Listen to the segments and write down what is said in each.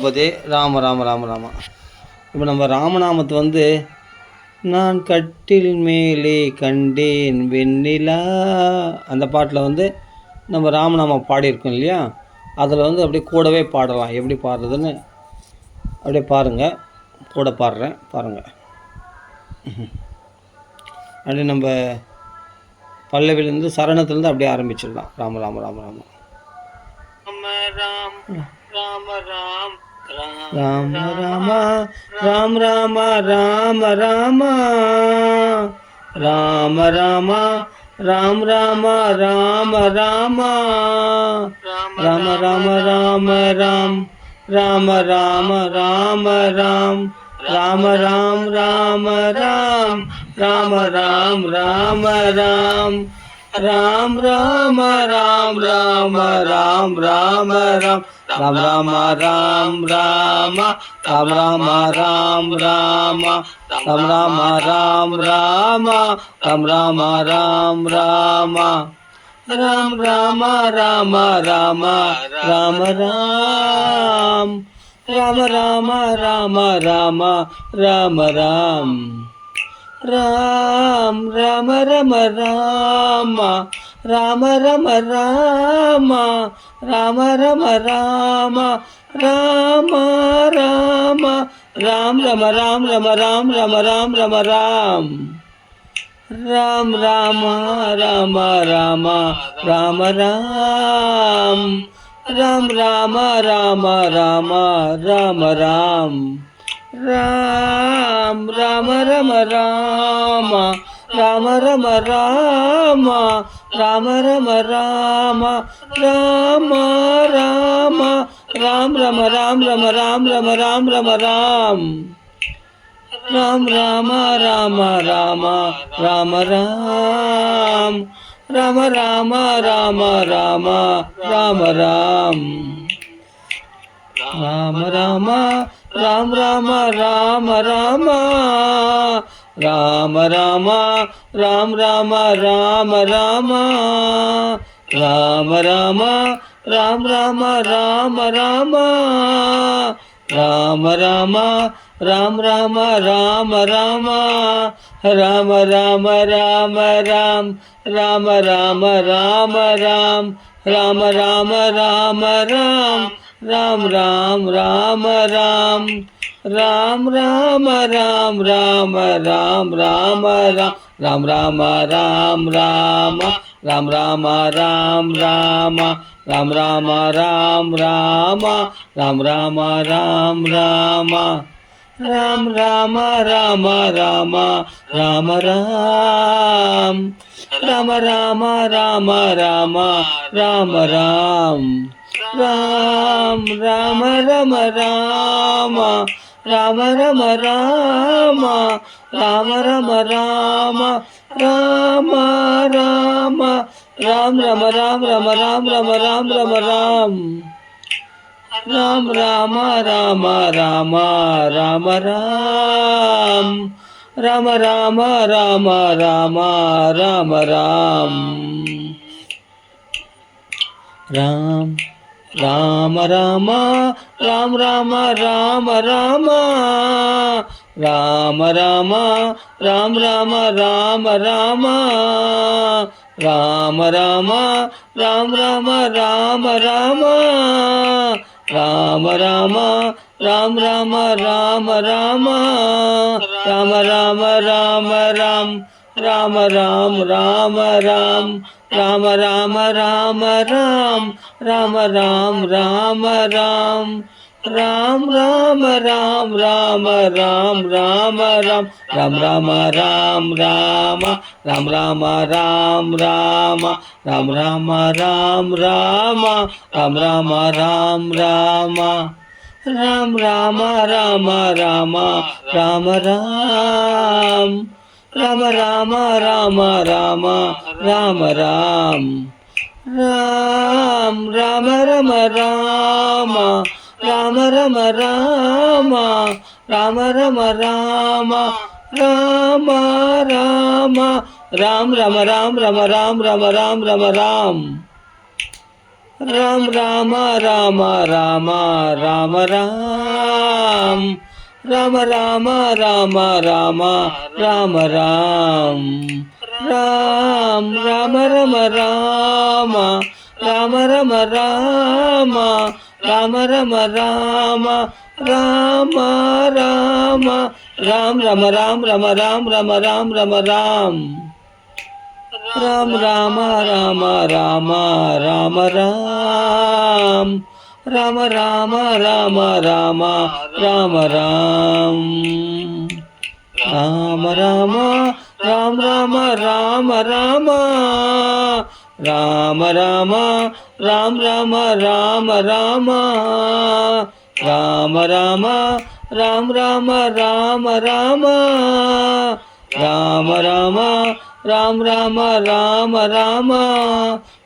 போதே ராம ராம ராம ராம. இப்போ நம்ம ராமநாமத்தை நான் கட்டில் மேலே கண்டேன் வெண்ணிலா அந்த பாட்டில் நம்ம ராமநாமம் பாடியிருக்கோம் இல்லையா, அதில் அப்படியே கூடவே பாடலாம். எப்படி பாடுறதுன்னு அப்படியே பாருங்கள், கூட பாடுறேன் பாருங்கள். அப்படியே நம்ம பல்லவிலேருந்து சரணத்துலேருந்து அப்படியே ஆரம்பிச்சிடலாம். ராம ராம ராம ராம ராம ராம் ராம ராம ராம் ராம ராம ராம ராம ராம ராம் ராம ராம ராம ராம ராம ராம ராம் ராம ராம ராம ராம் ராம ராம் ராம ராம் ராம ராம் ராம ராம் ராம் ராம ராம் ராம ராம் ராம ராம் ராம் ராம ராம் ராம ராம் ராம ராம் ராம ராம் ராம ராம் ராம ராம் ராம ராம் ராம ராம் ராம ராம ராம ராம ராம் ராம ராம ராம ராம ராம ராம் ராம் ராம ரம ராம ராம ரம ராம ராம ரம ராம ராம ராம ராம் ரம ராம் ரம ராம் ரம ராம் ரம ராம் ராம் ராம ராம ராம ராம ராம் ராம் ராம ராம ராம ராம ராம் ராம் ராம ரம ராம ராம ரம ராம ராம ரம ராம ராம ராம ராம் ரம ராம் ரம ராம் ரம ராம் ரம ராம் ராம் ராம ராம ராம ராம ராம் ராம ராம ராம ராம ராம ராம் ராம ராம ராம் ராம ராம ராம ராம ராம ராம் ராம ராம ராம ராம ராம ராம் ராம ராம ராம ராம ராம ராம் ராம ராம ராம ராம ராம ராம ராம் ராம ராம ராம ராம் ராம ராம ராம ராம் ராம் ராம் ராம ராம் ராம் ராம ராம் ராம ராம் ராம ராம் ராம் ராம ராம் ராம ராம் ராம ராம் ராம ராம் ராம ராம் ராம ராம் ராம ராம் ராம ராம் ராம ராம ராம ராம ராம் ராம ராம ராம ராம ராம ராம் ராம் ராம ரம ராம ராம ரம ராம ராம ரம ராம ராம ராம ராம் ரம ராம் ரம ராம் ரம ராம் ரம ராம் ராம் ராம ராம ராம ராம ராம் ராம ராம ராம ராம ராம ராம் ராம் ராம ராம ராம் ராம ராம ராம ராம ராம ராம் ராம ராம ராம ராம ராம ராம் ராம ராம ராம ராம ராம ராம் ராம ராம ராம ராம ராம ராம ராம் ராம ராம் ராம ராம் ராம ராம ராம ராம் ராம ராம் ராம ராம் ராம் ராம ராம் ராம ராம் ராம ராம் ராம் ராம ராம் ராம ராம் ராம ராம் ராம ராம் ராம ராம் ராம ராம் ராம ராம் ராம ராம் ராம ராம ராம ராம ராம் ராம ராம ராம ராம ராம ராம் ராம் ராம ரம ராம ராம ரம ராம ராம ரம ராம ராம ராம ராம் ரம ராம் ரம ராம் ரம ராம் ரம ராம் ராம் ராம ராம ராம ராம ராம் ராம ராம ராம ராம ராம ராம் ராம் ராம ரம ராம ராம ரம ராம ராம ரம ராம ராம ராம ராம் ரம ராம் ரம ராம் ரம ராம் ரம ராம் ராம் ராம ராம ராம ராம ராம் ராம ராம ராம ராம ராம ராம் ராம ராம ராம் ராம ராம ராம ராம ராம ராம் ராம ராம ராம ராம ராம ராம் ராம ராம ராம ராம ராம ராம் ராம ராம ராம ராம ராம ராம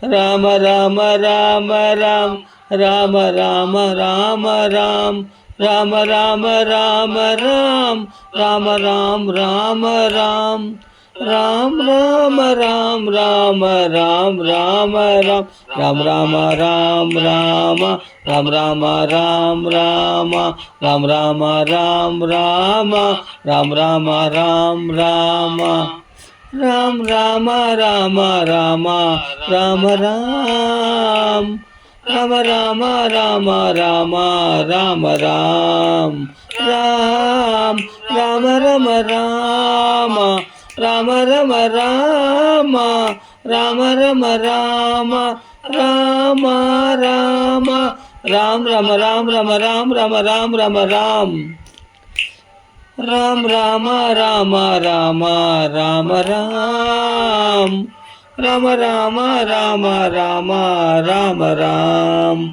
ராம் ராம ராம ராம ராம் ராம ராம ராம ராம் ராம ராம் ராம ராம் ராம் ராம ராம் ராம ராம் ராம ராம் ராம் ராம ராம் ராம ராம் ராம ராம் ராம ராம் ராம ராம் ராம ராம் ராம ராம் ராம ராம் ராம ராம ராம ராம ராம் ராம ராம ராம ராம ராம ராம் ராம் ராம ரம ராம ராம ரம ராம ராம ரம ராம ராம ராம ராம் ரம ராம் ரம ராம் ரம ராம் ரம ராம் ராம் ராம ராம ராம ராம ராம் ராம ராம ராம ராம ராம ராம்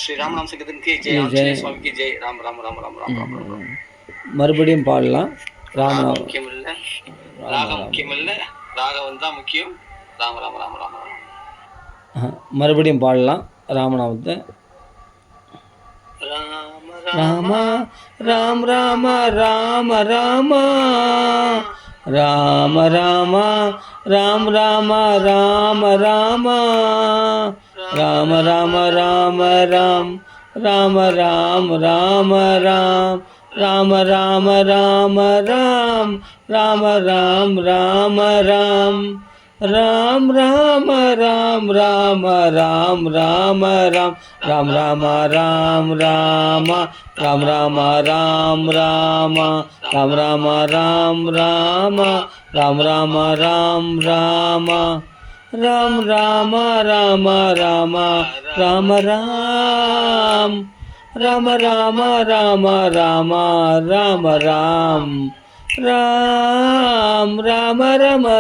ஸ்ரீ ராமநாம சங்கீதம் கி ஜெய், ஆஞ்சநேய சுவாமி கி ஜெய். ராம் ராம் ராம் ராம் ராம் ராம் ராம். மறுபடியும் பாடலாம். ராமநாமம் முக்கியம் இல்லை, ராகம் முக்கியம் இல்லை, ராகம் தான் முக்கியம். ராம ராம ராம ராம ராம. மறுபடியும் பாடலாம் ராமநாமத்தை. ராம ராம் ராம ராம ராம ராம ராம ராம் ராம ராம ராம ராம ராம ராம ராம் ராம ராம் ராம ராம் ராம ராம ராம ராம் ராம ராம் ராம ராம் ராம் ராம ராம் ராம ராம் ராம ராம் ராம் ராம ராம் ராம ராம் ராம ராம் ராம ராம் ராம ராம் ராம ராம் ராம ராம் ராம ராம் ராம ராம ராம ராம ராம் ராம ராம ராம ராம ராம ராம் ராம்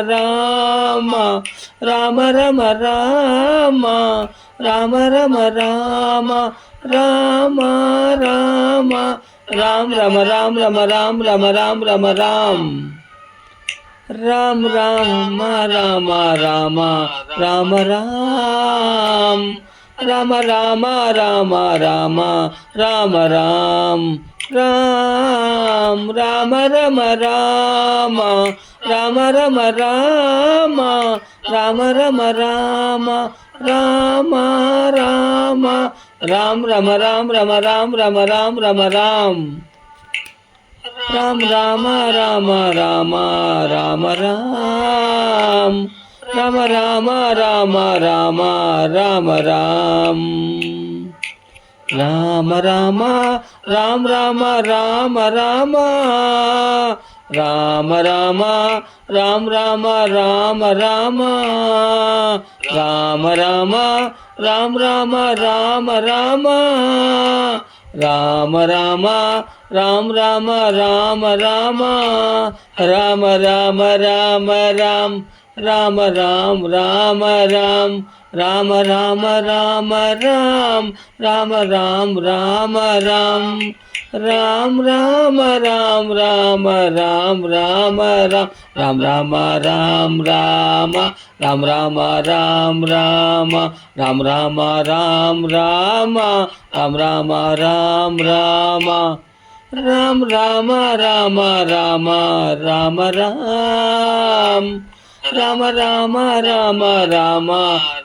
ராம ரம ராம ராம ரம ராம ராம ரம ராம ராம ராம ராம் ரம ராம் ரம ராம் ரம ராம் ரம ராம் ராம் ராம ராம ராம ராம ராம் ராம ராம ராம ராம ராம ராம் ராம் ராம ரம ராம ராம ரம ராம ராம ரம ராம ராம ராம ராம் ரம ராம் ரம ராம் ரம ராம் ரம ராம் ராம் ராம ராம ராம ராம ராம் ராம ராம ராம ராம ராம ராம் ராம ராம ராம் ராம ராம ராம ராம ராம ராம் ராம ராம ராம ராம ராம ராம் ராம ராம ராம ராம ராம ராம் ராம ராம ராம ராம ராம ராம ராம் ராம ராம் ராம ராம் ராம ராம ராம ராம் ராம ராம் ராம ராம் ராம் ராம ராம் ராம ராம் ராம ராம் ராம் ராம ராம் ராம ராம் ராம ராம் ராம ராம் ராம ராம் ராம ராம் ராம ராம் ராம ராம் ராம ராம ராம ராம ராம் ராம ராம ராம ராம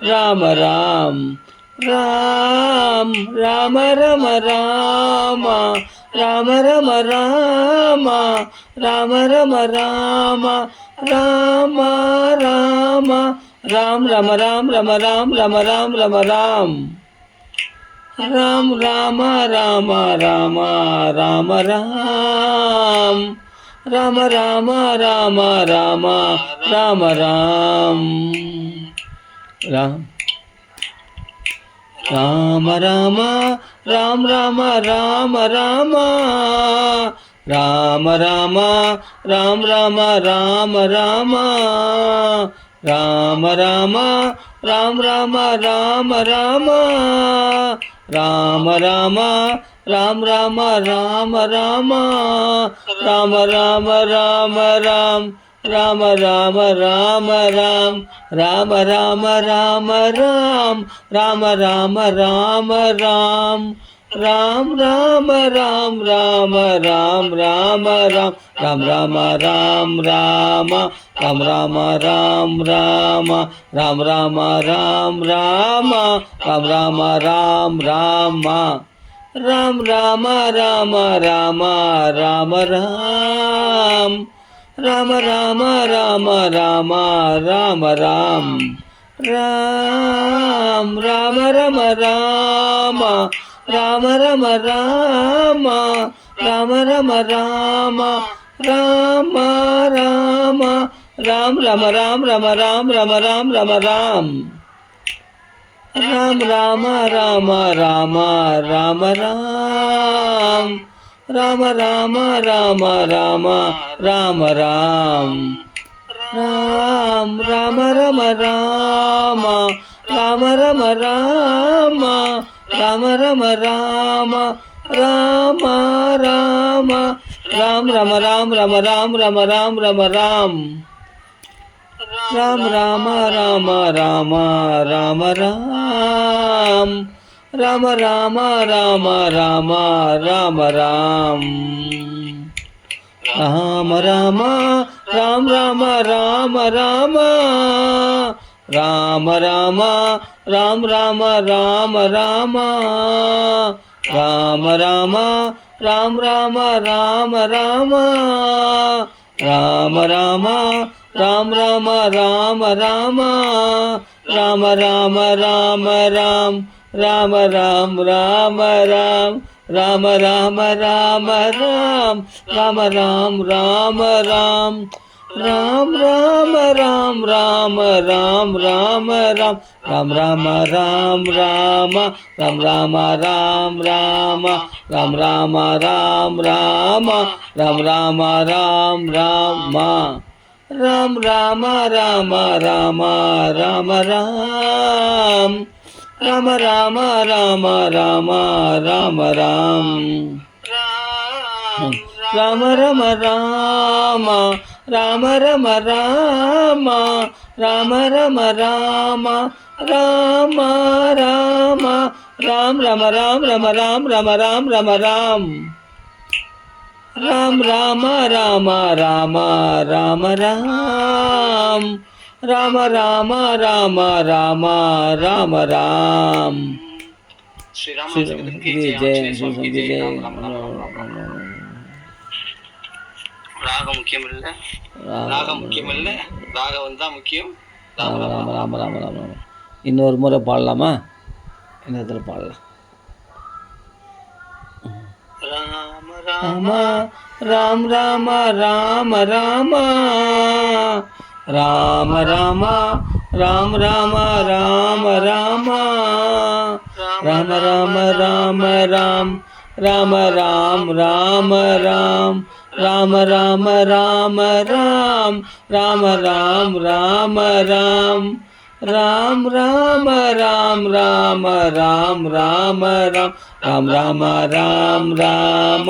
ராம ராம் ராம் ராம ரம ராம ராம ரம ராம ராம ரம ராம ராம ராம ராம் ரம ராம் ரம ராம் ரம ராம் ரம ராம் ராம் ராம ராம ராம ராம ராம் ராம ராம ராம ராம ராம ராம் ராம் ராம ராம ராம் ராம ராம ராம ராம ராம ராம் ராம ராம ராம ராம ராம ராம் ராம ராம ராம ராம ராம ராம் ராம ராம ராம ராம ராம ராம ராம் ராம ராம ராம ராம் ராம ராம ராம ராம் ராம ராம ராம ராம் ராம் ராம ராம் ராம ராம் ராம ராம் ராம் ராம ராம் ராம ராம் ராம ராம் ராம ராம் ராம ராம் ராம ராம் ராம ராம் ராம ராம் ராம ராம ராம ராம ராம் ராம ராம ராம ராம ராம ராம் ராம் ராம ரம ராம ராம ரம ராம ராம ரம ராம ராம ராம ராம் ரம ராம் ரம ராம் ரம ராம் ரம ராம் ராம் ராம ராம ராம ராம ராம் ராம ராம ராம ராம ராம ராம் ராம் ராம ரம ராம ராம ரம ராம ராம ரம ராம ராம ராம ராம் ரம ராம் ரம ராம் ரம ராம் ரம ராம் ராம் ராம ராம ராம ராம ராம் ராம ராம ராம ராம ராம ராம் ராம ராம ராம் ராம ராம ராம ராம ராம ராம் ராம ராம ராம ராம ராம ராம் ராம ராம ராம ராம ராம ராம் ராம ராம ராம ராம ராம ராம ராம் ராம ராம் ராம ராம் ராம ராம ராம ராம் ராம ராம் ராம ராம் ராம் ராம ராம் ராம ராம் ராம ராம் ராம் ராம ராம் ராம ராம் ராம ராம் ராம ராம் ராம ராம் ராம ராம் ராம ராம் ராம ராம் ராம ராம ராம ராம ராம் ராம ராம ராம ராம ராம ராம் ராம ரம ராம ராம ரம ராம ராம ரம ராம ராம ராம ராம் ரம ராம் ரம ராம் ரம ராம் ரம ராம் ராம் ராம ராம ராம ராம ராம் ராம ராம ராம ராம ராம ராம் ராகம் முக்கியம் இல்ல, ராகம் முக்கியம் இல்ல, ராகம் தான் முக்கியம். ராம ராம ராம ராம ராம ராம. இன்னொரு முறை பாடலாமா? என்ன இடத்துல பாடலாம்? ராம ராம ராம் ராம ராம ராம ராம ராம ராம் ராம ராம ராம ராம ராம ராம ராம் ராம ராம் ராம ராம் ராம ராம ராம ராம் ராம ராம் ராம ராம் ராம் ராம ராம் ராம ராம் ராம ராம் ராம் ராம ராம் ராம ராம்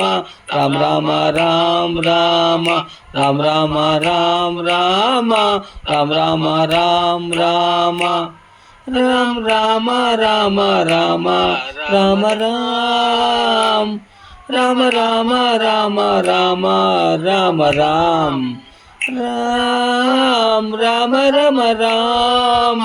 ராம ராம் ராம ராம் ராம ராம் ராம ராம் ராம ராம் ராம ராம் ராம ராம ராம ராம ராம் ராம ராம ராம ராம ராம ராம் ராம் ராம ரம ராம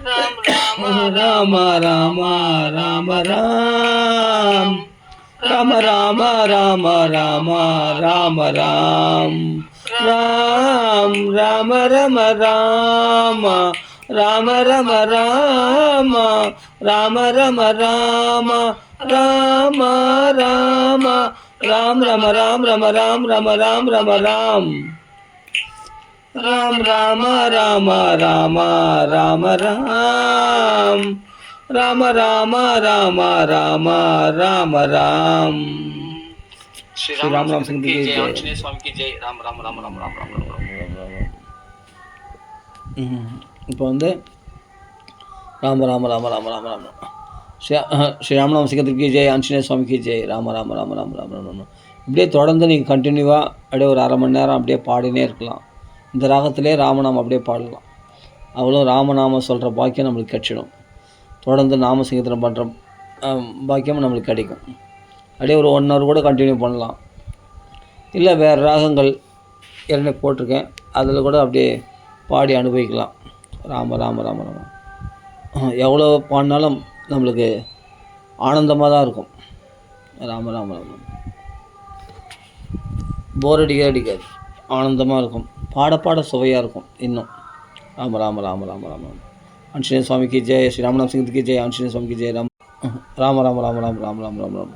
ராம் ராம ராம ராம ராம ராம் ராம ராம ராம ராம ராம ராம் ராம் ராம ரம ராம ராம ரம ராம ராம ரம ராம ராம ராம ராம் ரம ராம் ரம ராம் ரம ராம் ரம ராம் ராம் ராம ராம ராம ராம ராம் ராம ராம ராம ராம ராம ராம் श्री श्री राम राम सिंह की की जय, जय। आंजनेय स्वामी की जय। राम राम राम राम राम राम राम राम। இப்போ வந்து ராம ராம ராம ராம ராம ராம ஸ்ரீ ராமநாம சிங்கத்துக்கு ஜெய், ஆஞ்சநேய சுவாமிக்கு ஜெய், ராம ராம ராம ராம ராம ராம. இப்படியே தொடர்ந்து நீங்கள் கண்டினியூவாக அப்படியே ஒரு அரை மணி நேரம் அப்படியே பாடினே இருக்கலாம். இந்த ராகத்திலே ராமநாமம் அப்படியே பாடலாம். அவ்வளோ ராமநாமம் சொல்கிற பாக்கியம் நம்மளுக்கு கிடைச்சிடும். தொடர்ந்து நாம சங்கீர்த்தனம் பண்ணுற பாக்கியம் நம்மளுக்கு கிடைக்கும். அப்படியே ஒரு 1 hour கூட கண்டினியூ பண்ணலாம். இல்லை வேறு ராகங்கள் ஏற்கனவே போட்டிருக்கேன், அதில் கூட அப்படியே பாடி அனுபவிக்கலாம். ராம ராம ராம ராம எவ்வளோ பாடினாலும் நம்மளுக்கு ஆனந்தமாக தான் இருக்கும். ராம ராம ராம போர் அடிக்காது, ஆனந்தமாக இருக்கும். பாட பாட சுவையாக இருக்கும் இன்னும். ராம ராம ராம ராம ராம ஆஞ்சநேய சுவாமிக்கு ஜெய், ஸ்ரீ ராமநாம சிங்கத்துக்கு ஜெய், ஆஞ்சநேய சுவாமிக்கு ஜெய். ராம ராம ராம ராம ராம ராம ராம ராம ராம.